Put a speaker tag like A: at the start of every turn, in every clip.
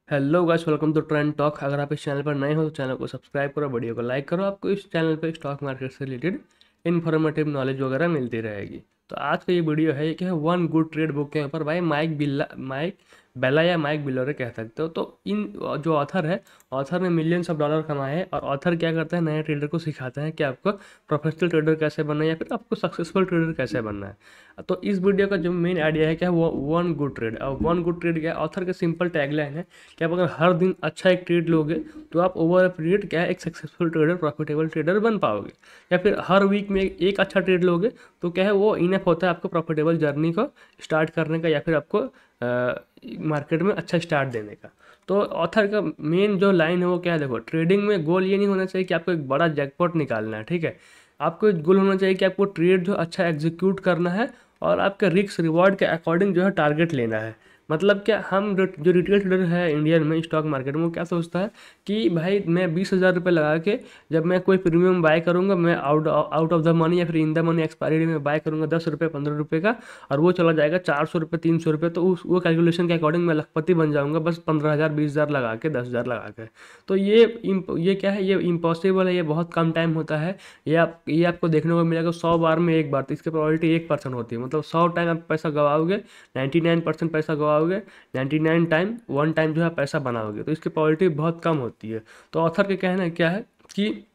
A: Hello guys, welcome to Trend Talk. अगर आप इस चैनल पर नए हो तो चैनल को सब्सक्राइब करो, वीडियो को लाइक करो। आपको इस चैनल पर स्टॉक मार्केट से रिलेटेड इन्फॉर्मेटिव नॉलेज वगैरह मिलती रहेगी। तो आज का ये वीडियो है कि है वन गुड ट्रेड बुक के ऊपर भाई माइक बेला या माइक बिलोरे कह सकते हो। तो इन जो ऑथर है, ऑथर ने मिलियंस ऑफ डॉलर कमाए हैं। और ऑथर क्या करता है, नए ट्रेडर को सिखाता है कि आपको प्रोफेशनल ट्रेडर कैसे बनना है या फिर आपको सक्सेसफुल ट्रेडर कैसे बनना है। तो इस वीडियो का जो मेन आइडिया है क्या है, वो वन गुड ट्रेड। और वन गुड ट्रेड क्या है, ऑथर के सिंपल टैगलाइन है कि आप अगर हर दिन अच्छा एक ट्रेड लोगे तो आप ओवर अ पीरियड क्या है एक सक्सेसफुल ट्रेडर, प्रॉफिटेबल ट्रेडर बन पाओगे। या फिर हर वीक में एक अच्छा ट्रेड लोगे तो क्या है वो इनफ होता है आपको प्रॉफिटेबल जर्नी को स्टार्ट करने का या फिर आपको मार्केट में अच्छा स्टार्ट देने का। तो ऑथर का मेन जो लाइन है वो क्या है, देखो ट्रेडिंग में गोल ये नहीं होना चाहिए कि आपको एक बड़ा जैकपॉट निकालना है, ठीक है। आपको गोल होना चाहिए कि आपको ट्रेड जो अच्छा एग्जीक्यूट करना है और आपके रिस्क रिवॉर्ड के अकॉर्डिंग जो है टारगेट लेना है। मतलब क्या, हम जो रिटेल ट्रेडर है इंडियन में स्टॉक मार्केट में, वो क्या सोचता है कि भाई मैं 20,000 रुपये लगा के जब मैं कोई प्रीमियम बाय करूंगा, मैं out out of the money या फिर in the money expiry day में बाय करूंगा 10 रुपये 15 रुपये का, और वो चला जाएगा 400 रुपये 300 रुपये, तो उस वो कैलकुलेशन के अकॉर्डिंग मैं लखपति बन जाऊंगा बस 15,000 20,000 लगा के 10,000 लगा के। तो ये क्या है, ये इम्पॉसिबल है, ये बहुत कम टाइम होता है। ये आपको देखने को मिलेगा 100 बार में एक बार, तो इसकी प्रोबेबिलिटी 1% होती है। मतलब 100 टाइम आप पैसा गवाओगे, 99% पैसा गवाओगे, 99 टाइम 1 टाइम जो है पैसा बनाओगे, तो इसकी प्रोबेबिलिटी बहुत कम होती है। तो ऑथर का कहना है क्या है कि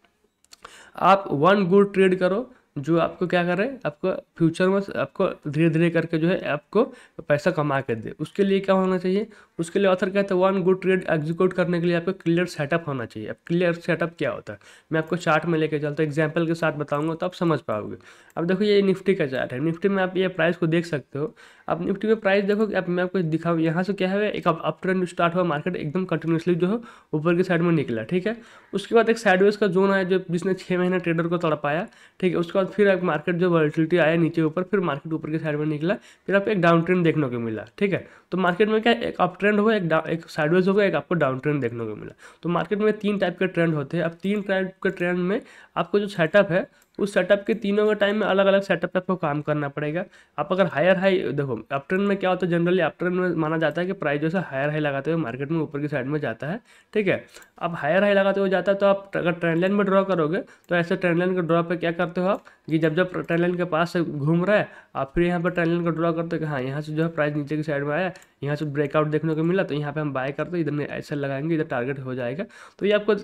A: आप वन गुड ट्रेड करो जो आपको क्या करे, आपको फ्यूचर में आपको धीरे धीरे करके जो है आपको पैसा कमा के दे। उसके लिए क्या होना चाहिए, उसके लिए ऑथर कहते हैं वन गुड ट्रेड एग्जीक्यूट करने के लिए आपको क्लियर सेटअप होना चाहिए। अब क्लियर सेटअप क्या होता है, मैं आपको चार्ट में लेके चलता हूँ, एग्जाम्पल के साथ बताऊंगा तो आप समझ पाओगे। अब देखो ये निफ्टी का चार्ट है, निफ्टी में आप ये प्राइस को देख सकते हो। अब निफ्टी में प्राइस देखो कि अब मैं आपको दिखाऊँ, यहाँ से क्या है, एक अप ट्रेंड स्टार्ट हुआ, मार्केट एकदम कंटिन्यूसली जो है ऊपर की साइड में निकला, ठीक है। उसके बाद एक साइडवेज का जोन आया जो जिसने 6 महीने ट्रेडर को तड़पाया, ठीक है। उसके बाद फिर एक मार्केट जो वॉलिटिलिटी आया नीचे ऊपर, फिर मार्केट ऊपर की साइड में निकला, फिर आपको एक डाउन ट्रेंड देखने को मिला, ठीक है। तो मार्केट में क्या एक अप ट्रेंड होगा, एक साइडवेज होगा, एक आपको डाउन ट्रेंड देखने को मिला। तो मार्केट में 3 टाइप के ट्रेंड होते हैं। अब 3 टाइप के ट्रेंड में आपको जो सेटअप है, उस सेटअप के तीनों के टाइम में अलग अलग सेटअप पे आपको काम करना पड़ेगा। आप अगर हायर हाई देखो, अप ट्रेंड में क्या होता है, जनरली अप ट्रेंड में माना जाता है कि प्राइस जो है हायर हाई लगाते हुए मार्केट में ऊपर की साइड में जाता है, ठीक है। अब हायर हाई लगाते हुए जाता है, तो आप अगर ट्रेंड लाइन में ड्रॉ करोगे तो ऐसे ट्रेंड लाइन के ड्रॉ पे क्या करते हो आप कि जब जब ट्रेंड लाइन के पास से घूम रहा है, आप फिर यहाँ पर ट्रेंड लाइन को ड्रॉ करते हो कि हाँ यहाँ से जो है प्राइस नीचे की साइड में आया, यहाँ से ब्रेकआउट देखने को मिला, तो यहाँ पे हम बाय करते हैं, इधर में ऐसे लगाएंगे, इधर टारगेट हो जाएगा, तो ये आपको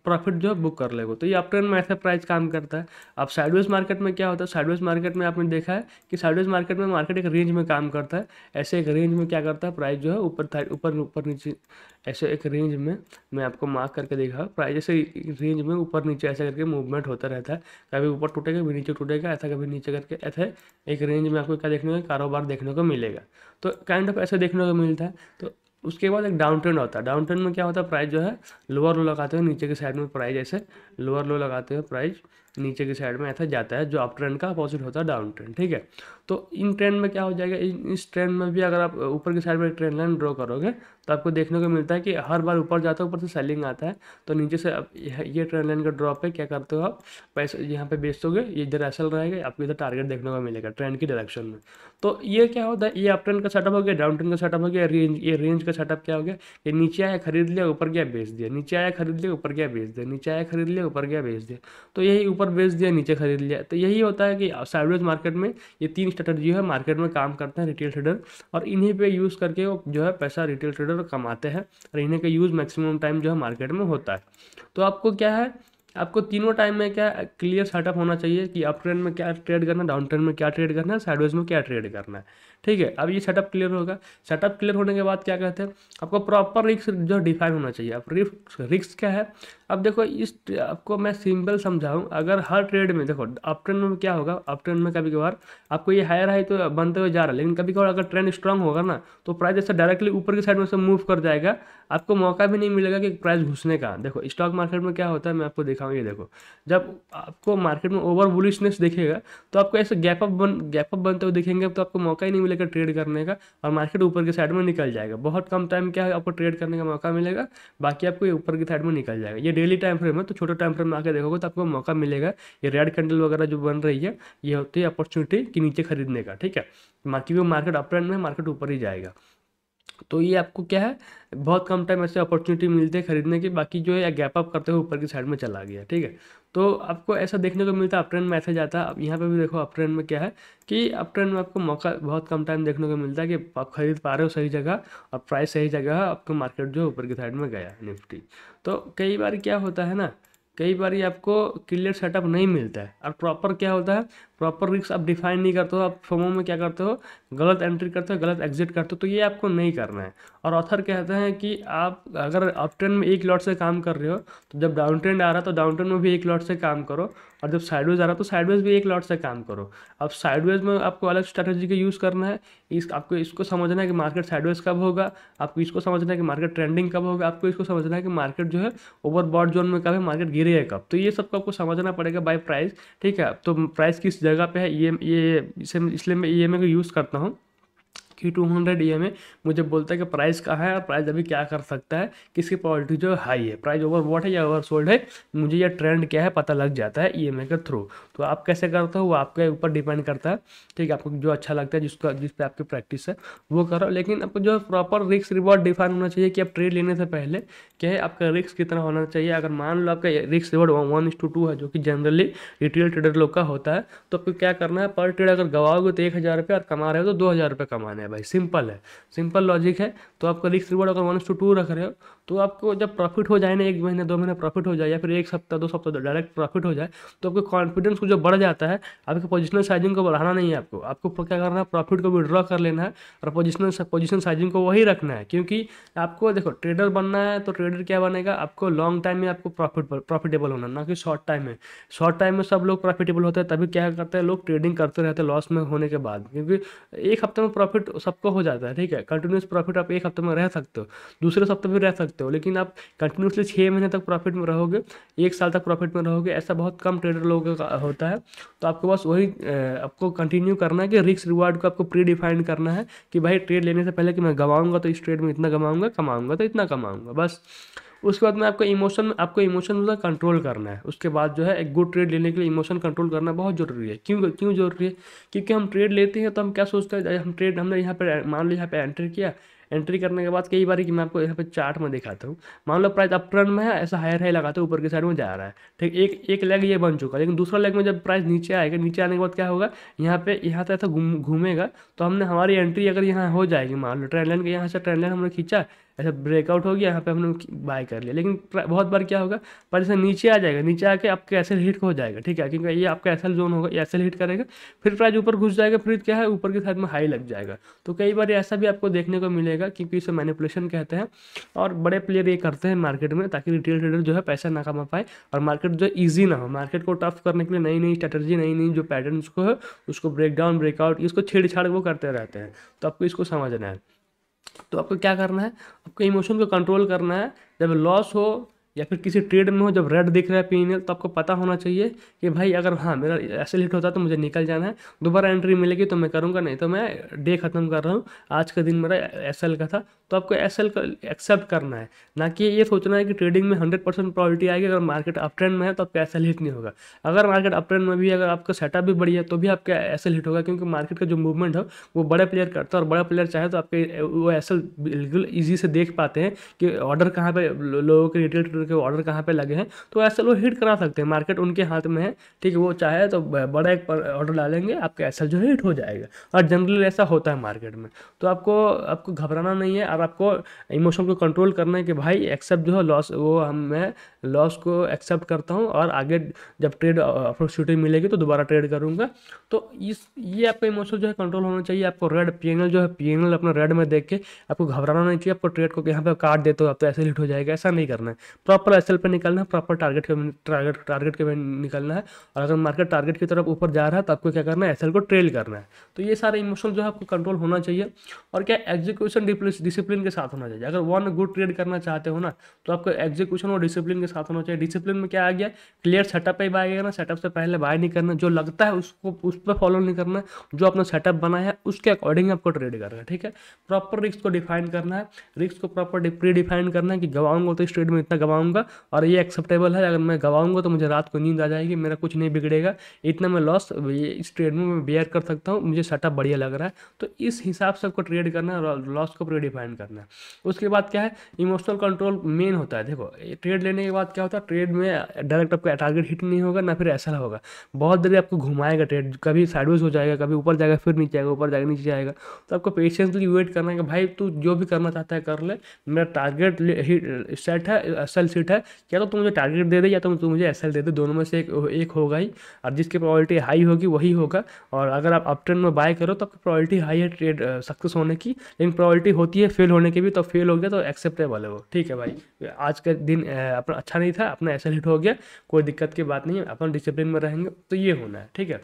A: प्रॉफिट जो है बुक कर लेगा। तो ये अप ट्रेंड में ऐसा प्राइस काम करता है। अब साइडवेज मार्केट में क्या होता है, साइडवेज मार्केट में आपने देखा है कि साइडवेज मार्केट में मार्केट एक रेंज में काम करता है। ऐसे एक रेंज में क्या करता है, प्राइस जो है ऊपर ऊपर ऊपर नीचे, ऐसे एक रेंज में मैं आपको मार्क करके देखा, प्राइस जैसे रेंज में ऊपर नीचे ऐसा करके मूवमेंट होता रहता है। कभी ऊपर टूटेगा, कभी नीचे टूटेगा, ऐसा कभी नीचे करके, ऐसा एक रेंज में आपको क्या देखने को, कारोबार देखने को मिलेगा। तो काइंड ऑफ ऐसे देखने को मिलता है। तो उसके बाद एक डाउन ट्रेंड होता है। डाउन ट्रेंड में क्या होता है, प्राइस जो है लोअर लो लगाते हुए नीचे की साइड में प्राइस ऐसे लोअर लो लगाते हुए प्राइस नीचे की साइड में ऐसा जाता है, जो अप ट्रेंड का अपोजिट होता है डाउन ट्रेंड, ठीक है। तो इन ट्रेंड में क्या हो जाएगा, इस ट्रेंड में भी अगर आप ऊपर की साइड में ट्रेंड लाइन ड्रॉ करोगे तो आपको देखने को मिलता है कि हर बार ऊपर जाता है, ऊपर से सेलिंग आता है, तो नीचे से अब ये ट्रेंड लाइन का ड्रॉप है, क्या करते हो आप पैसे यहाँ पे बेचोगे, ये इधर ऐसा रहेगा, आपको इधर टारगेट देखने को मिलेगा ट्रेंड की डायरेक्शन में। तो ये क्या होता है, ये अप ट्रेंड का सेटअप हो गया, डाउन ट्रेंड का सेटअप हो गया, रेंज, ये रेंज का सेटअप क्या हो गया, ये नीचे आया खरीद लिया, ऊपर गया बेच दिया, नीचे आया खरीद लिया, ऊपर गया बेच दिया, नीचे आया खरीद लिया, ऊपर गया बेच दिया। तो यही ऊपर बेच दिया, नीचे खरीद लिया। तो यही होता है कि साइडवेज मार्केट में ये 3 स्ट्रेटजी है मार्केट में काम करते हैं रिटेल ट्रेडर, और इन्हीं पे यूज़ करके वो जो है पैसा रिटेल ट्रेडर कमाते हैं, और इन्हीं का यूज़ मैक्सिमम टाइम जो है मार्केट में होता है। तो आपको क्या है, आपको तीनों टाइम में क्या क्लियर सेटअप होना चाहिए कि अप ट्रेंड में क्या ट्रेड करना है, डाउन ट्रेंड में क्या ट्रेड करना है, साइडवेज में क्या ट्रेड करना है, ठीक है। अब ये सेटअप क्लियर होगा। सेटअप क्लियर होने के बाद क्या कहते हैं, आपको प्रॉपर रिस्क जो डिफाइन होना चाहिए। अब रिस्क क्या है, अब देखो इस आपको मैं सिंपल समझाऊं, अगर हर ट्रेड में देखो अप ट्रेंड में क्या होगा, अप ट्रेंड में कभी कभार आपको ये हायर हाई तो बनते हुए जा रहा है, लेकिन कभी कभार अगर ट्रेंड स्ट्रांग होगा ना, तो प्राइस जैसे डायरेक्टली ऊपर की साइड में से मूव कर जाएगा, आपको मौका भी नहीं मिलेगा कि प्राइस घुसने का। देखो स्टॉक मार्केट में क्या होता है, मैं आपको दिखाऊं, ये देखो जब आपको मार्केट में ओवर बुलिशनेस दिखेगा, तो आपको ऐसे गैप अप बनते हुए दिखेंगे, तो आपको मौका ही नहीं मिलेगा ट्रेड करने का, और मार्केट ऊपर की साइड में निकल जाएगा। बहुत कम टाइम क्या है आपको ट्रेड करने का मौका मिलेगा, बाकी आपको ये ऊपर की साइड में निकल जाएगा। ये डेली टाइम फ्रेम है, तो छोटे टाइम फ्रेम में आके देखोगे तो आपको मौका मिलेगा। ये रेड कैंडल वगैरह जो बन रही है, ये होती है अपॉर्चुनिटी कि नीचे खरीदने का, ठीक है। बाकी वो मार्केट अप ट्रेंड में मार्केट ऊपर ही जाएगा। तो ये आपको क्या है, बहुत कम टाइम ऐसे अपॉर्चुनिटी मिलती है खरीदने की, बाकी जो है या गैप अप करते हुए ऊपर की साइड में चला गया, ठीक है। तो आपको ऐसा देखने को मिलता है, अप ट्रेंड में ऐसे जाता है। अब यहाँ पे भी देखो अप ट्रेंड में क्या है कि अप ट्रेंड में आपको मौका बहुत कम टाइम देखने को मिलता है कि आप खरीद पा रहे हो सही जगह और प्राइस सही जगह है, आपको मार्केट जो है ऊपर की साइड में गया निफ्टी। तो कई बार क्या होता है ना, कई बार ये आपको क्लियर सेटअप नहीं मिलता है, और प्रॉपर क्या होता है, प्रॉपर रिस्क आप डिफाइन नहीं करते हो, आप फोमो में क्या करते हो, गलत एंट्री करते हो, गलत एग्जिट करते हो, तो ये आपको नहीं करना है। और ऑथर कहते हैं कि आप अगर अप ट्रेंड में एक लॉट से काम कर रहे हो, तो जब डाउन ट्रेंड आ रहा है तो डाउन ट्रेंड में भी एक लॉट से काम करो, और जब साइडवेज आ रहा है तो साइडवेज भी एक लॉट से काम करो। अब साइडवेज में आपको अलग स्ट्रैटेजी का यूज़ करना है, आपको इसको समझना है कि मार्केट साइडवेज कब होगा, आपको इसको समझना है कि मार्केट ट्रेंडिंग कब होगा, आपको इसको समझना है कि मार्केट जो है ओवरबॉट जोन में कब है, मार्केट गिरेगा कब। तो ये सबको आपको समझना पड़ेगा बाय प्राइस, ठीक है। तो प्राइस किस जगह पे है, ये इसे इसलिए मैं EMA का यूज़ करता हूँ कि 200 EMA मुझे बोलता है कि प्राइस कहाँ है और प्राइस अभी क्या कर सकता है, किसकी प्रोबेबिलिटी जो हाई है, प्राइस ओवरबॉट है या ओवरसोल्ड है, मुझे ये ट्रेंड क्या है पता लग जाता है EMA के थ्रू। तो आप कैसे करते हो वो आपके ऊपर डिपेंड करता है, ठीक है। आपको जो अच्छा लगता है, जिस पे आपकी प्रैक्टिस है वो करो, लेकिन आपको जो प्रॉपर रिस्क रिवॉर्ड डिफाइन होना चाहिए कि आप ट्रेड लेने से पहले क्या है, आपका रिस्क कितना होना चाहिए। अगर मान लो आपका रिस्क रिवॉर्ड 1:2 है, जो कि जनरली रिटेल ट्रेडर लोग का होता है, तो आपको क्या करना है, पर ट्रेड अगर गवाओगे तो 1,000 रुपये और कमा रहे हो तो 2,000 रुपये कमाने हैं भाई, सिंपल है, सिंपल लॉजिक है। तो आपका रिस्क रिवॉर्ड अगर 1:2 रख रहे हो, तो आपको जब प्रॉफिट हो जाए ना, 1 महीने 2 महीने प्रॉफिट हो जाए, या फिर 1 सप्ताह 2 सप्ताह डायरेक्ट प्रॉफिट हो जाए, तो आपको कॉन्फिडेंस को जो बढ़ जाता है, आपके पोजिशनल साइजिंग को बढ़ाना नहीं है, आपको क्या करना है, प्रॉफिट को विड्रॉ कर लेना है और पोजिशन साइजिंग को वही रखना है। क्योंकि आपको देखो ट्रेडर बनना है, तो ट्रेडर क्या बनेगा, आपको लॉन्ग टाइम में आपको प्रॉफिटेबल होना, ना कि शॉर्ट टाइम में। शॉर्ट टाइम में सब लोग प्रॉफिटेबल होते हैं, तभी क्या करते हैं लोग, ट्रेडिंग करते रहते हैं लॉस में होने के बाद, क्योंकि एक हफ्ते में प्रॉफिट सबको हो जाता है, ठीक है। कंटिन्यूस प्रॉफिट आप एक हफ्ते में रह सकते हो, दूसरे हफ्ते भी रह सकते हो, लेकिन आप कंटिन्यूसली 6 महीने तक प्रॉफिट में रहोगे, 1 साल तक प्रॉफिट में रहोगे, ऐसा बहुत कम ट्रेडर लोगों का होता है। तो आपको बस वही आपको कंटिन्यू करना है कि रिस्क रिवार्ड को आपको प्री डिफाइन करना है कि भाई ट्रेड लेने से पहले कि मैं गवाऊंगा तो इस ट्रेड में इतना कमाऊंगा, कमाऊंगा तो इतना कमाऊंगा, बस। उसके बाद में आपको इमोशन कंट्रोल करना है। उसके बाद जो है एक गुड ट्रेड लेने के लिए इमोशन कंट्रोल करना बहुत जरूरी है। क्यों क्यों जरूरी है, क्योंकि हम ट्रेड लेते हैं तो हम क्या सोचते हैं, हमने यहाँ पे मान लो यहाँ पे एंट्री किया, एंट्री करने के बाद कई बार कि मैं आपको यहाँ पे चार्ट में दिखाता हूँ, मान लो प्राइस अप ट्रेंड में है, ऐसा हायर हाई लगाते ऊपर की साइड में जा रहा है, ठीक। एक लेग ये बन चुका है, लेकिन दूसरा लेग में जब प्राइस नीचे आएगा, नीचे आने के बाद क्या होगा, यहाँ तो ऐसा घूमेगा, तो हमारी एंट्री अगर यहाँ हो जाएगी, मान लो ट्रेंड लाइन के यहाँ से ट्रेंड लाइन हमने खींचा, ऐसा ब्रेकआउट हो गया, यहाँ पे हमने बाय कर लिया, लेकिन बहुत बार क्या होगा, पर जैसे नीचे आ जाएगा, नीचे आके आपके एसएल हिट हो जाएगा, ठीक है, क्योंकि ये आपका एसएल जोन होगा, ये एसएल हिट करेगा, फिर प्राइस ऊपर घुस जाएगा, फिर क्या है ऊपर की साइड में हाई लग जाएगा। तो कई बार ऐसा भी आपको देखने को मिलेगा, क्योंकि इसे मैनिपुलेशन कहते हैं, और बड़े प्लेयर ये करते हैं मार्केट में, ताकि रिटेल ट्रेडर जो है पैसा ना कमा पाए और मार्केट जो ईजी ना हो। मार्केट को टफ करने के लिए नई नई स्ट्रैटेजी, नई नई जो पैटर्न उसको है, उसको ब्रेक डाउन ब्रेकआउट, इसको छेड़छाड़ वो करते रहते हैं। तो आपको इसको समझना है। तो आपको क्या करना है, आपको इमोशन को कंट्रोल करना है। जब लॉस हो या फिर किसी ट्रेड में हो, जब रेड दिख रहा है P&L, तो आपको पता होना चाहिए कि भाई अगर हाँ मेरा एसएल हिट होता है तो मुझे निकल जाना है, दोबारा एंट्री मिलेगी तो मैं करूँगा, नहीं तो मैं डे खत्म कर रहा हूँ, आज का दिन मेरा एसएल का था। तो आपको एसएल का एक्सेप्ट करना है, ना कि ये सोचना है कि ट्रेडिंग में 100% प्रोबेबिलिटी आएगी, अगर मार्केट अप ट्रेंड में है तो आपका एसएल हिट नहीं होगा। अगर मार्केट अप ट्रेंड में भी अगर आपका सेटअप भी बढ़िया है तो भी आपका एसएल हिट होगा, क्योंकि मार्केट का जो मूवमेंट है वो बड़े प्लेयर करता है, और बड़ा प्लेयर चाहे तो आपके वो एसएल बिल्कुल ईजी से देख पाते हैं कि ऑर्डर कहाँ पे, लोगों के रिटेल ट्रेडर के ऑर्डर कहाँ पे लगे हैं, तो एसएल वो हिट करा सकते हैं, मार्केट उनके हाथ में है, ठीक है। वो चाहे तो बड़ा एक ऑर्डर डालेंगे, आपका एसएल जो है हिट हो जाएगा, और जनरली ऐसा होता है मार्केट में। तो आपको घबराना नहीं है, और आपको इमोशन को कंट्रोल करना है कि भाई एक्सेप्ट जो है लॉस, मैं लॉस को एक्सेप्ट करता हूँ, और आगे जब ट्रेड अपॉर्चुनिटी मिलेगी तो दोबारा ट्रेड करूँगा। तो ये आपका इमोशन जो है कंट्रोल होना चाहिए। आपको रेड P&L जो है, P&L अपना रेड में देख के आपको घबराना नहीं चाहिए। आपको ट्रेड को यहाँ पे काट देते हो आप तो ऐसे हिट हो जाएगा, ऐसा नहीं करना है। प्रॉपर एसएल पे निकलना है, प्रॉपर टारगेट के निकलना है, और अगर मार्केट टारगेट की तरफ ऊपर जा रहा है तो आपको क्या करना है, एसएल को ट्रेल करना है। तो ये सारे इमोशन जो है आपको कंट्रोल होना चाहिए, और क्या एग्जीक्यूशन डिसिप्लिन के साथ होना चाहिए। अगर वन गुड ट्रेड करना चाहते हो ना, तो आपको एग्जीक्यूशन और डिसिप्लिन के साथ होना चाहिए। डिसिप्लिन में क्या आ गया, क्लियर सेटअप पे बाय करना, सेटअप से पहले बाय नहीं करना, जो लगता है उसको उस पर फॉलो नहीं करना, जो अपना सेटअप बना है उसके अकॉर्डिंग आपको ट्रेड करना है, ठीक है। प्रॉपर रिस्क को डिफाइन करना है, रिस्क को प्रॉपर प्री डिफाइन करना है कि गवाऊंगा तो इस ट्रेड में इतना गवाऊंगा, गवाऊंगा और ये एक्सेप्टेबल है, अगर मैं गवाऊंगा तो मुझे रात को नींद आ जाएगी, मेरा कुछ नहीं बिगड़ेगा, इतना मैं लॉस इस ट्रेड में मैं बेयर कर सकता हूँ, मुझे सेटअप बढ़िया लग रहा है। तो इस हिसाब से आपको ट्रेड करना है और लॉस को प्रीडिफाइन करना है। उसके बाद क्या है, इमोशनल कंट्रोल मेन होता है। देखो ट्रेड लेने के बाद क्या होता है, ट्रेड में डायरेक्ट आपका टारगेट हिट नहीं होगा ना फिर ऐसा होगा, बहुत देर आपको घुमाएगा ट्रेड, कभी साइडवेज हो जाएगा, कभी ऊपर जाएगा फिर नीचे आएगा, ऊपर जाएगा नीचे जाएगा। तो आपको पेशेंसली वेट करना है कि भाई तू जो भी करना चाहता है कर ले, मेरा टारगेट सेट है, एसएल सीट है, या तो तू मुझे टारगेट दे दे या तो तू मुझे एसएल दे दे, दोनों में से एक होगा ही, और जिसकी प्रोबेबिलिटी हाई होगी वही होगा। और अगर आप अप ट्रेंड में बाय करो तो आपकी प्रोबेबिलिटी हाई है ट्रेड सक्सेस होने की, लेकिन प्रोबेबिलिटी होती है फेल होने की भी, तो फेल हो गया तो एक्सेप्टेबल है वो, ठीक है भाई। आज का दिन अपना अच्छा नहीं था, अपना एसएल हिट हो गया, कोई दिक्कत की बात नहीं है, अपन डिसिप्लिन में रहेंगे तो ये होना है, ठीक है।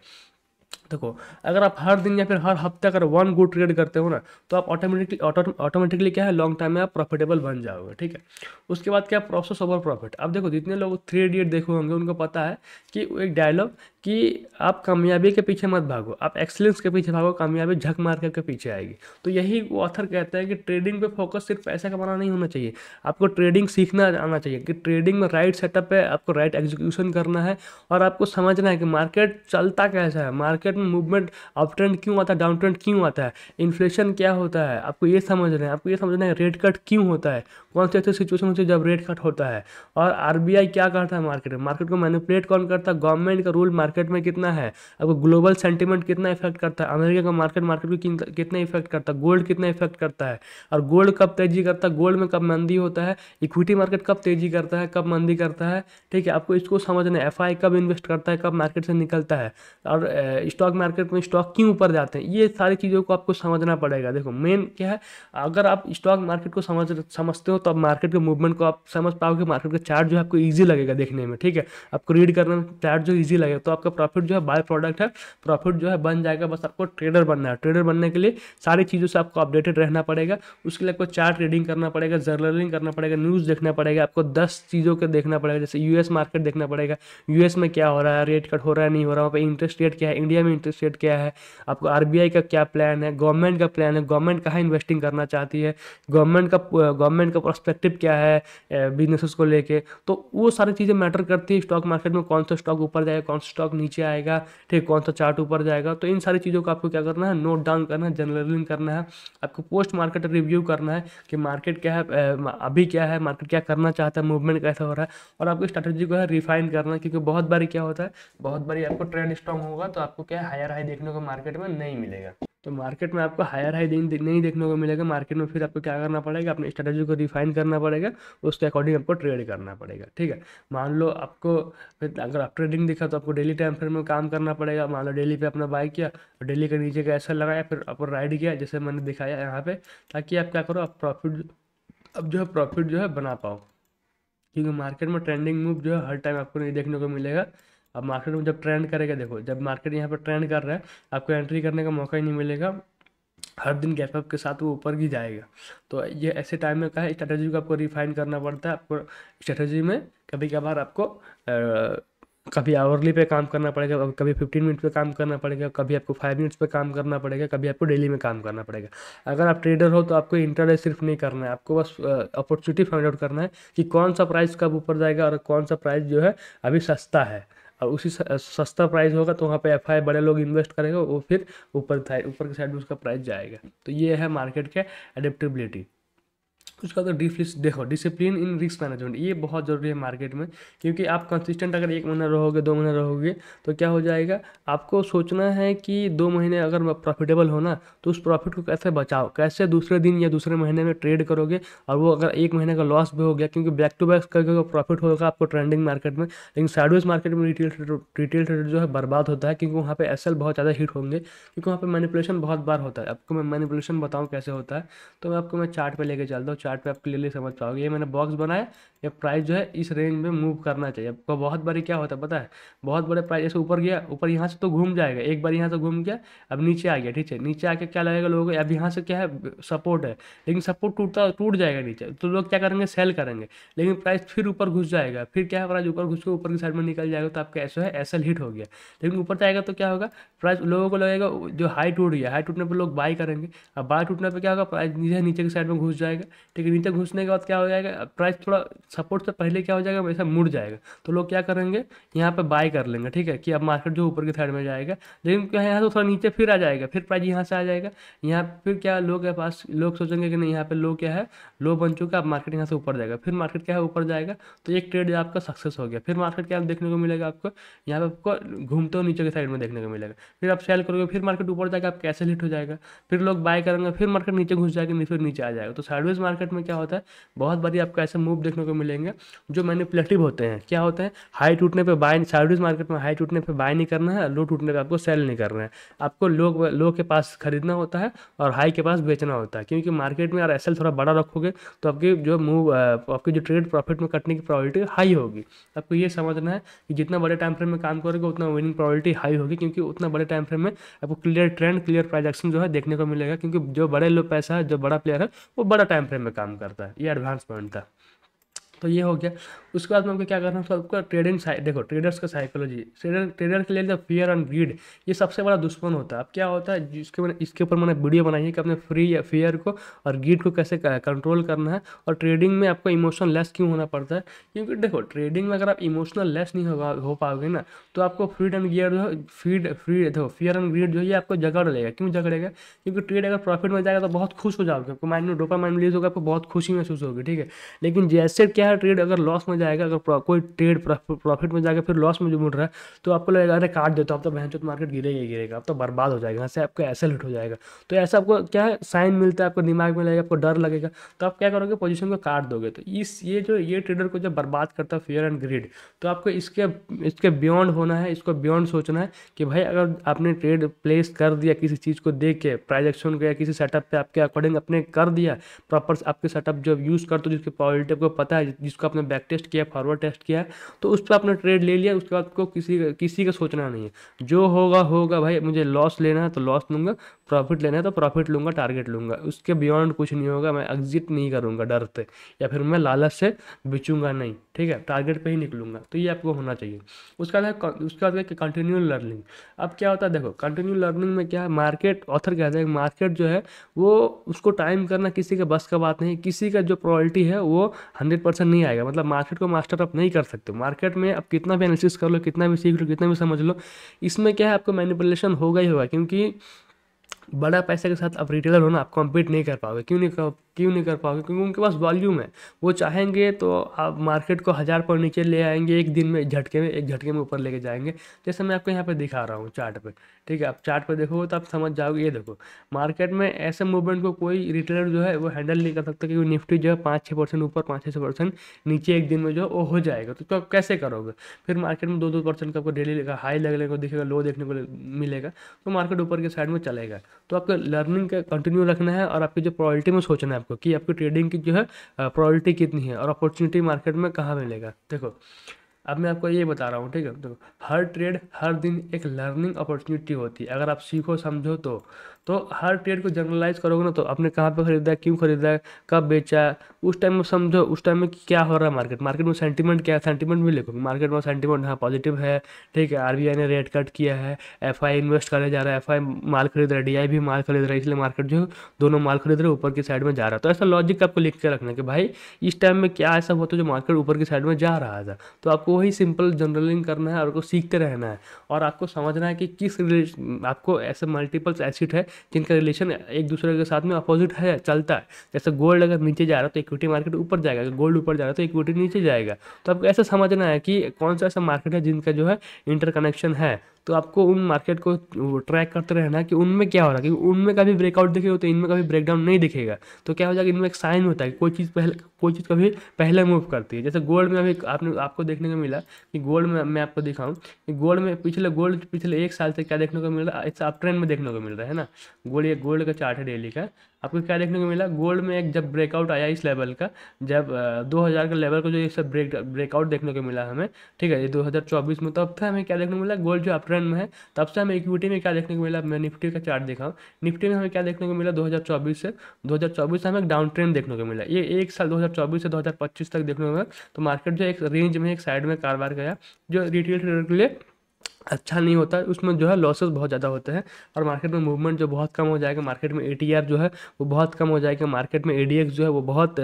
A: देखो अगर आप हर दिन या फिर हर हफ्ते अगर वन गुड ट्रेड करते हो ना, तो आप ऑटोमेटिकली क्या है, लॉन्ग टाइम में आप प्रॉफिटेबल बन जाओगे, ठीक है। उसके बाद क्या, प्रोसेस ओवर प्रॉफिट। अब देखो जितने लोग 3 इडियट देखे होंगे उनको पता है कि वो एक डायलॉग कि आप कामयाबी के पीछे मत भागो, आप एक्सीलेंस के पीछे भागो, कामयाबी झक मार करके पीछे आएगी। तो यही वो ऑथर कहता है कि ट्रेडिंग पे फोकस सिर्फ पैसा कमाना नहीं होना चाहिए, आपको ट्रेडिंग सीखना आना चाहिए कि ट्रेडिंग में राइट सेटअप है, आपको राइट एग्जीक्यूशन करना है, और आपको समझना है कि मार्केट चलता कैसा है, मार्केट में मूवमेंट अप ट्रेंड क्यों आता है, डाउन ट्रेंड क्यों आता है, इन्फ्लेशन क्या होता है, आपको ये समझना है, आपको ये समझना है रेट कट क्यों होता है, कौन सी ऐसी सिचुएशन होती है जब रेट कट होता है, और आरबीआई क्या करता है मार्केट में, मार्केट को मैनिपुलेट कौन करता है, गवर्नमेंट का रूल मार्केट में कितना है, आपको ग्लोबल सेंटीमेंट कितना इफेक्ट करता है, अमेरिका का मार्केट को कितना इफेक्ट करता है, गोल्ड कितना इफेक्ट करता है, और गोल्ड कब तेजी करता है, गोल्ड में कब मंदी होता है, इक्विटी मार्केट कब तेजी करता है, कब मंदी करता है, ठीक है। आपको इसको समझना है, एफआई कब इन्वेस्ट करता है, कब मार्केट से निकलता है, और स्टॉक मार्केट में स्टॉक क्यों ऊपर जाते हैं, ये सारी चीज़ों को आपको समझना पड़ेगा। देखो मेन क्या है, अगर आप स्टॉक मार्केट को समझते हो तो आप मार्केट के मूवमेंट को आप समझ पाओगे, मार्केट का चार्ट जो है आपको ईजी लगेगा देखने में, ठीक है, आपको रीड करने में चार्ट जो ईजी लगेगा, तो आपका प्रॉफिट जो है बाय प्रोडक्ट है, प्रॉफिट जो है बन जाएगा। बस आपको ट्रेडर बनना है, ट्रेडर बनने के लिए सारी चीज़ों से आपको अपडेटेड रहना पड़ेगा, उसके लिए आपको चार्ट रीडिंग करना पड़ेगा, जर्नलिंग करना पड़ेगा, न्यूज़ देखना पड़ेगा, आपको 10 चीज़ों को देखना पड़ेगा, जैसे यूएस मार्केट देखना पड़ेगा, यूएस में क्या हो रहा है, रेट कट हो रहा है नहीं हो रहा, वहाँ पे इंटरेस्ट रेट क्या है, इंडिया में इंटरेस्ट रेट क्या है, आपको आरबीआई का क्या प्लान है, गवर्नमेंट का प्लान है, गवर्नमेंट कहाँ इन्वेस्टिंग करना चाहती है, गवर्नमेंट का पर्सपेक्टिव क्या है बिजनेसेस को लेके। तो वो सारी चीज़ें मैटर करती है स्टॉक मार्केट में, कौन सा स्टॉक ऊपर जाएगा, कौन सा स्टॉक नीचे आएगा, ठीक, कौन सा चार्ट ऊपर जाएगा। तो इन सारी चीज़ों को आपको क्या करना है, नोट डाउन करना है, जर्नलिंग करना है, आपको पोस्ट मार्केट रिव्यू करना है कि मार्केट क्या है, अभी क्या है, मार्केट क्या करना चाहता है, मूवमेंट कैसा हो रहा है, और आपकी स्ट्रैटेजी को है रिफाइन करना है, क्योंकि बहुत बारी क्या होता है, बहुत बारी आपको ट्रेंड स्ट्रॉन्ग होगा तो आपको क्या है हायर हाई देखने को मार्केट में नहीं मिलेगा। तो मार्केट में आपको हायर हाई नहीं देखने को मिलेगा, मार्केट में फिर आपको क्या करना पड़ेगा, अपनी स्ट्रेटजी को रिफाइन करना पड़ेगा, उसके अकॉर्डिंग आपको ट्रेड करना पड़ेगा, ठीक है। मान लो आपको फिर अगर आप ट्रेडिंग दिखा तो आपको डेली टाइम फ्रेम में काम करना पड़ेगा। मान लो डेली पे अपना बाय किया, डेली के नीचे का ऐसा लगाया, फिर आपको राइड किया जैसे मैंने दिखाया यहाँ पे, ताकि आप क्या करो, आप प्रॉफिट अब जो है प्रॉफिट जो है बना पाओ, क्योंकि मार्केट में ट्रेंडिंग मूव जो है हर टाइम आपको नहीं देखने को मिलेगा। अब मार्केट में जब ट्रेंड करेगा, देखो जब मार्केट यहाँ पर ट्रेंड कर रहा है, आपको एंट्री करने का मौका ही नहीं मिलेगा, हर दिन गैप अप के साथ वो ऊपर ही जाएगा। तो ये ऐसे टाइम में क्या है, स्ट्रेटजी को आपको रिफाइन करना पड़ता है। आपको स्ट्रेटजी में कभी कभार आपको कभी आवरली पे काम करना पड़ेगा, कभी 15 मिनट पे काम करना पड़ेगा, कभी आपको 5 मिनट्स पे काम करना पड़ेगा, कभी आपको डेली में काम करना पड़ेगा। अगर आप ट्रेडर हो तो आपको इंटरडे सिर्फ नहीं करना है, आपको बस अपॉर्चुनिटी फाइंड आउट करना है कि कौन सा प्राइस कब ऊपर जाएगा और कौन सा प्राइस जो है अभी सस्ता है, और उसी सस्ता प्राइस होगा तो वहाँ पे एफआई बड़े लोग इन्वेस्ट करेंगे, वो फिर ऊपर की साइड में उसका प्राइस जाएगा। तो ये है मार्केट के एडेप्टेबिलिटी। उसका तो देखो डिसिप्लिन इन रिस्क मैनेजमेंट, ये बहुत ज़रूरी है मार्केट में, क्योंकि आप कंसिस्टेंट अगर 1 महीना रहोगे, 2 महीना रहोगे, तो क्या हो जाएगा, आपको सोचना है कि 2 महीने अगर प्रॉफिटेबल होना तो उस प्रॉफिट को कैसे बचाओ, कैसे दूसरे दिन या दूसरे महीने में ट्रेड करोगे। और वो अगर 1 महीने का लॉस भी हो गया, क्योंकि बैक टू बैक करके प्रॉफिट होगा आपको ट्रेंडिंग मार्केट में, लेकिन साइडवेज मार्केट में रिटेल ट्रेड जो है बर्बाद होता है, क्योंकि वहाँ पे एसएल बहुत ज़्यादा हिट होंगे, क्योंकि वहाँ पे मैनिपुलेशन बहुत बार होता है। आपको मैं मैनिपुलेशन बताऊँ कैसे होता है, तो मैं चार्ट पे लेके चलता हूँ, चार्ट पे आप क्लियरली समझ पाओगे। ये मैंने बॉक्स बनाया, ये प्राइस जो है इस रेंज में मूव करना चाहिए। आपको बहुत बारी क्या होता है पता है, बहुत बड़े प्राइस ऐसे ऊपर गया, ऊपर यहाँ से तो घूम जाएगा, एक बार यहाँ से घूम गया, अब नीचे आ गया, ठीक है, नीचे आके क्या लगेगा लोगों को, अब यहाँ से क्या है सपोर्ट है, लेकिन सपोर्ट टूट जाएगा नीचे, तो लोग क्या करेंगे, सेल करेंगे, लेकिन प्राइस फिर ऊपर घुस जाएगा, फिर क्या है, प्राइस ऊपर घुस के ऊपर की साइड में निकल जाएगा, तो आपका ऐसा है एसएल हिट हो गया। लेकिन ऊपर जाएगा तो क्या होगा, प्राइस लोगों को लगेगा जो हाई टूट गया, हाई टूटने पर लोग बाई करेंगे, अब बाई टूटने पर क्या होगा, प्राइस नीचे नीचे की साइड में घुस जाएगा, ठीक ठीक है। नीचे घुसने के बाद क्या हो जाएगा, प्राइस थोड़ा सपोर्ट से पहले क्या हो जाएगा, वैसा मुड़ जाएगा, तो लोग क्या करेंगे, यहाँ पे बाय कर लेंगे, ठीक है, कि अब मार्केट जो ऊपर की साइड में जाएगा। लेकिन क्या है, यहाँ से थोड़ा नीचे फिर आ जाएगा, फिर प्राइस यहाँ से आ जाएगा, यहाँ फिर क्या लोग के पास, लोग सोचेंगे कि नहीं यहाँ पे लो क्या है, लो बन चुका, अब मार्केट यहाँ से ऊपर जाएगा, फिर मार्केट क्या है ऊपर जाएगा, तो एक ट्रेड आपका सक्सेस हो गया। फिर मार्केट क्या देखने को मिलेगा आपको, यहाँ पे आपको घूमते हुए नीचे की साइड में देखने को मिलेगा। फिर आप सेल करोगे, फिर मार्केट ऊपर जाएगा, आप कैसे हिट हो जाएगा, फिर लोग बाय करेंगे, फिर मार्केट नीचे घुस जाएगा, फिर नीचे आ जाएगा। तो साइडवेज मार्केट में क्या होता है, बहुत बारी आपको ऐसे मूव देखने को मिलेंगे जो मैनिपुलेटिव होते हैं। क्या होता है, हाई टूटने पे बाय, साइडवेज मार्केट में हाई टूटने पे बाय नहीं करना है, लो टूटने पे आपको सेल नहीं करना है। आपको लो के पास खरीदना होता है और हाई के पास बेचना होता है, क्योंकि मार्केट में अगर एसएल थोड़ा बड़ा रखोगे तो आपकी जो मूव, आपकी जो ट्रेड प्रॉफिट में कटने की प्रोबेबिलिटी हाई होगी। आपको ये समझना है कि जितना बड़े टाइम फ्रेम में काम करोगे उतना विनिंग प्रोबेबिलिटी हाई होगी, क्योंकि उतना बड़े टाइम फ्रेम में आपको clear trend, clear price action जो है देखने को मिलेगा, क्योंकि जो बड़े लो पैसा है, जो बड़ा प्लेयर है वो बड़ा टाइम फ्रेम में काम करता है। ये एडवांस पॉइंट था। तो ये हो गया। उसके बाद में हमको क्या करना है, सबका ट्रेडिंग देखो, ट्रेडर्स का साइकोलॉजी, ट्रेडर के लिए फियर एंड ग्रीड ये सबसे बड़ा दुश्मन होता है। अब क्या होता है, इसके ऊपर मैंने वीडियो बनाई है कि अपने फियर को और ग्रीड को कैसे कंट्रोल करना है, और ट्रेडिंग में आपको इमोशनल लेस क्यों होना पड़ता है। क्योंकि देखो, ट्रेडिंग में अगर आप इमोशनल लेस नहीं हो पाओगे ना, तो आपको फ्रीड एंड गियर जो देखो, फियर एंड ग्रीड जो है ये आपको जकड़ लेगा। क्यों जकड़ेगा, क्योंकि ट्रेड अगर प्रॉफिट में जाएगा तो बहुत खुश हो जाओगे, आपको माइंड में डोपामाइन रिलीज होगा, आपको बहुत खुशी महसूस होगी, ठीक है। लेकिन जैसे क्या है, ट्रेड अगर लॉस में जाएगा, अगर कोई ट्रेड प्रॉफिट में जाएगा फिर लॉस में जो मुड़ रहा है, तो आपको लगेगा अरे काट देता हूँ, अब तो भैंस मार्केट गिरेगा ही गिरेगा, अब तो बर्बाद हो जाएगा, यहाँ से आपका एसएल हिट हो जाएगा। तो ऐसा आपको क्या है, साइन मिलता है, आपको दिमाग में लगेगा, आपको डर लगेगा, तो आप क्या करोगे, पोजीशन को काट दोगे। तो ये ट्रेडर को जब बर्बाद करता है फियर एंड ग्रिड, तो आपको इसके बियॉन्ड होना है, इसको बियॉन्ड सोचना है कि भाई अगर आपने ट्रेड प्लेस कर दिया किसी चीज़ को देख के, प्राइस एक्शन को या किसी सेटअप पे आपके अकॉर्डिंग आपने कर दिया, प्रॉपर आपके सेटअप जो यूज़ करते हो, जिसके प्रोबेबिलिटी आपको पता है, जिसको आपने बैक टेस्ट किया, फॉरवर्ड टेस्ट किया, तो उस पर आपने ट्रेड ले लिया। उसके बाद को किसी का सोचना नहीं है, जो होगा होगा भाई, मुझे लॉस लेना है तो लॉस लूँगा, प्रॉफिट लेना है तो प्रॉफिट लूँगा, टारगेट लूँगा, उसके बियॉन्ड कुछ नहीं होगा। मैं एग्जिट नहीं करूँगा डर से, या फिर मैं लालच से बेचूंगा नहीं, ठीक है, टारगेट पे ही निकलूंगा। तो ये आपको होना चाहिए। उसके बाद कंटिन्यू लर्निंग। अब क्या होता है, देखो कंटिन्यू लर्निंग में क्या है, मार्केट ऑथर कहते हैं, मार्केट जो है वो उसको टाइम करना किसी के बस का बात नहीं, किसी का जो प्रोबेबिलिटी है वो 100% नहीं आएगा। मतलब मार्केट को मास्टर आप नहीं कर सकते। मार्केट में आप कितना भी एनालिसिस कर लो, कितना भी सीख लो, कितना भी समझ लो, इसमें क्या है, आपको मैनिपुलेशन होगा ही होगा, क्योंकि बड़ा पैसे के साथ आप रिटेलर हो ना, आप कॉम्पीट नहीं कर पाओगे। क्यों नहीं कर पाओगे, क्योंकि उनके पास वॉल्यूम है। वो चाहेंगे तो आप मार्केट को 1000 पर नीचे ले आएंगे, एक दिन में, एक झटके में ऊपर लेके जाएंगे। जैसे मैं आपको यहाँ पे दिखा रहा हूँ चार्ट पे, ठीक है। आप चार्ट पे देखोगे तो आप समझ जाओगे। ये देखो, मार्केट में ऐसे मूवमेंट को कोई रिटेलर जो है वो हैंडल नहीं कर सकता, क्योंकि निफ्टी जो है 5-6% ऊपर, 5-6% नीचे एक दिन में जो है वो हो जाएगा। तो आप कैसे करोगे, फिर मार्केट में 2-2% का आपको डेली का हाई लगने को दिखेगा, लो देखने को मिलेगा, तो मार्केट ऊपर के साइड में चलेगा। तो आपको लर्निंग का कंटिन्यू रखना है, और आपकी जो प्रोबेबिलिटी में सोचना है आपको कि आपकी ट्रेडिंग की जो है प्रोबेबिलिटी कितनी है, और अपॉर्चुनिटी मार्केट में कहाँ मिलेगा। देखो, अब मैं आपको ये बता रहा हूँ, ठीक है। देखो, हर ट्रेड, हर दिन एक लर्निंग अपॉर्चुनिटी होती है। अगर आप सीखो समझो तो हर ट्रेड को जनरलाइज करोगे ना, तो आपने कहाँ पे खरीदा है, क्यों खरीदा है, कब बेचा है, उस टाइम में समझो, उस टाइम में क्या हो रहा है मार्केट में सेंटीमेंट क्या है, सेंटीमेंट भी लिखो। मार्केट में सेंटीमेंट हाँ पॉजिटिव है, ठीक है, आरबीआई ने रेट कट किया है, एफआई इन्वेस्ट करे जा रहा है, एफआई माल खरीद रहा है, डीआई भी माल खरीद रहा है, इसलिए मार्केट जो दोनों माल खरीद रहे ऊपर की साइड में जा रहा है। तो ऐसा लॉजिक आपको लिख के रखना है कि भाई इस टाइम में क्या ऐसा होता है जो मार्केट ऊपर की साइड में जा रहा था। तो आपको वही सिंपल जनरलिंग करना है, और उसको सीखते रहना है, और आपको समझना है कि आपको ऐसे मल्टीपल्स एसिड है जिनका रिलेशन एक दूसरे के साथ में अपोजिट है, चलता है। जैसे गोल्ड अगर नीचे जा रहा है तो इक्विटी मार्केट ऊपर जाएगा, अगर गोल्ड ऊपर जा रहा है तो इक्विटी नीचे जाएगा। तो आपको ऐसा समझना है कि कौन सा ऐसा मार्केट है जिनका जो है इंटरकनेक्शन है। तो आपको उन मार्केट को ट्रैक करते रहना है कि उनमें क्या हो रहा है, क्योंकि उनमें कभी ब्रेकआउट दिखेगा तो इनमें कभी ब्रेकडाउन नहीं दिखेगा। तो क्या हो जाएगा, इनमें एक साइन होता है कि कोई चीज़ कभी पहले मूव करती है। जैसे गोल्ड में अभी आपको देखने को मिला कि गोल्ड में मैं आपको दिखाऊं कि गोल्ड पिछले 1 साल से क्या देखने को मिल रहा है, इस अप ट्रेंड में देखने को मिल रहा है ना। गोल्ड का चार्ट है डेली का। आपको क्या देखने को मिला, गोल्ड में एक जब ब्रेकआउट आया इस लेवल का, जब 2000 का लेवल को जो ये सब ब्रेकआउट देखने को मिला हमें, ठीक है, ये 2024 में, तब था हमें क्या देखने को मिला, गोल्ड जो अप ट्रेंड में है। तब से हमें इक्विटी में क्या देखने को मिला, मैं निफ्टी का चार्ट दिखाऊं, निफ्टी में हमें क्या देखने को मिला, 2024 से हमें एक डाउन ट्रेंड देखने को मिला। ये 1 साल 2024 से 2025 तक देखने को मिला। तो मार्केट जो एक रेंज में, एक साइड में कारबार गया, जो रिटेल ट्रेडर के लिए अच्छा नहीं होता है, उसमें जो है लॉसेस बहुत ज़्यादा होते हैं और मार्केट में मूवमेंट जो बहुत कम हो जाएगा, मार्केट में एटीआर जो है वो बहुत कम हो जाएगा, मार्केट में एडीएक्स जो है वो बहुत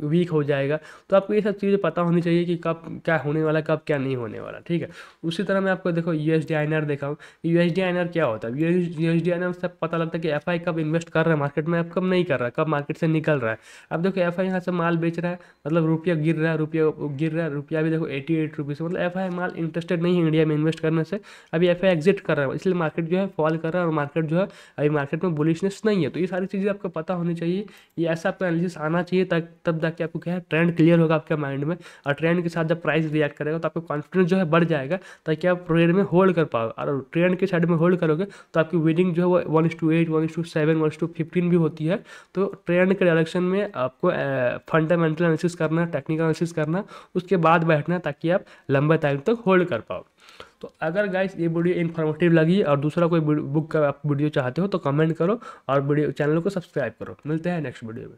A: वीक हो जाएगा। तो आपको ये सब चीज़ें पता होनी चाहिए कि कब क्या होने वाला, कब क्या नहीं होने वाला, ठीक है। उसी तरह मैं आपको देखो यूएसडी आईएनआर दिखाऊँ, यूएसडी आईएनआर क्या होता है। यूएसडी आईएनआर से पता लगता है कि एफआई कब इन्वेस्ट कर रहा है मार्केट में, अब कब नहीं कर रहा है, कब मार्केट से निकल रहा है। अब देखो एफआई यहाँ से माल बेच रहा है, मतलब रुपया गिर रहा है, रुपया गिर रहा है, रुपया भी देखो 88 रुपीज़, मतलब एफआई माल इंटरेस्टेड नहीं है इंडिया में इन्वेस्ट करने से, अभी एफआई एग्जिट कर रहा है, इसलिए मार्केट जो है फॉल कर रहा है और मार्केट जो है अभी मार्केट में बुलिशनेस नहीं है। तो ये सारी चीज़ें आपको पता होनी चाहिए, ये ऐसा आपका एनालिसिस आना चाहिए, तब जाके आपको क्या है ट्रेंड क्लियर होगा आपके माइंड में, और ट्रेंड के साथ जब प्राइस रिएक्ट करेगा तो आपका कॉन्फिडेंस जो है बढ़ जाएगा, ताकि आप ट्रेड में होल्ड कर पाओ। और ट्रेंड के साइड में होल्ड करोगे तो आपकी विनिंग जो है वो 1:8, 1:7, 1:15 भी होती है। तो ट्रेंड के डायरेक्शन में आपको फंडामेंटल एनालिसिस करना, टेक्निकल एनालिसिस करना, उसके बाद बैठना, ताकि आप लंबे टाइम तक होल्ड कर पाओ। तो अगर गाइस ये वीडियो इन्फॉर्मेटिव लगी और दूसरा कोई बुक का आप वीडियो चाहते हो तो कमेंट करो और वीडियो चैनल को सब्सक्राइब करो। मिलते हैं नेक्स्ट वीडियो में।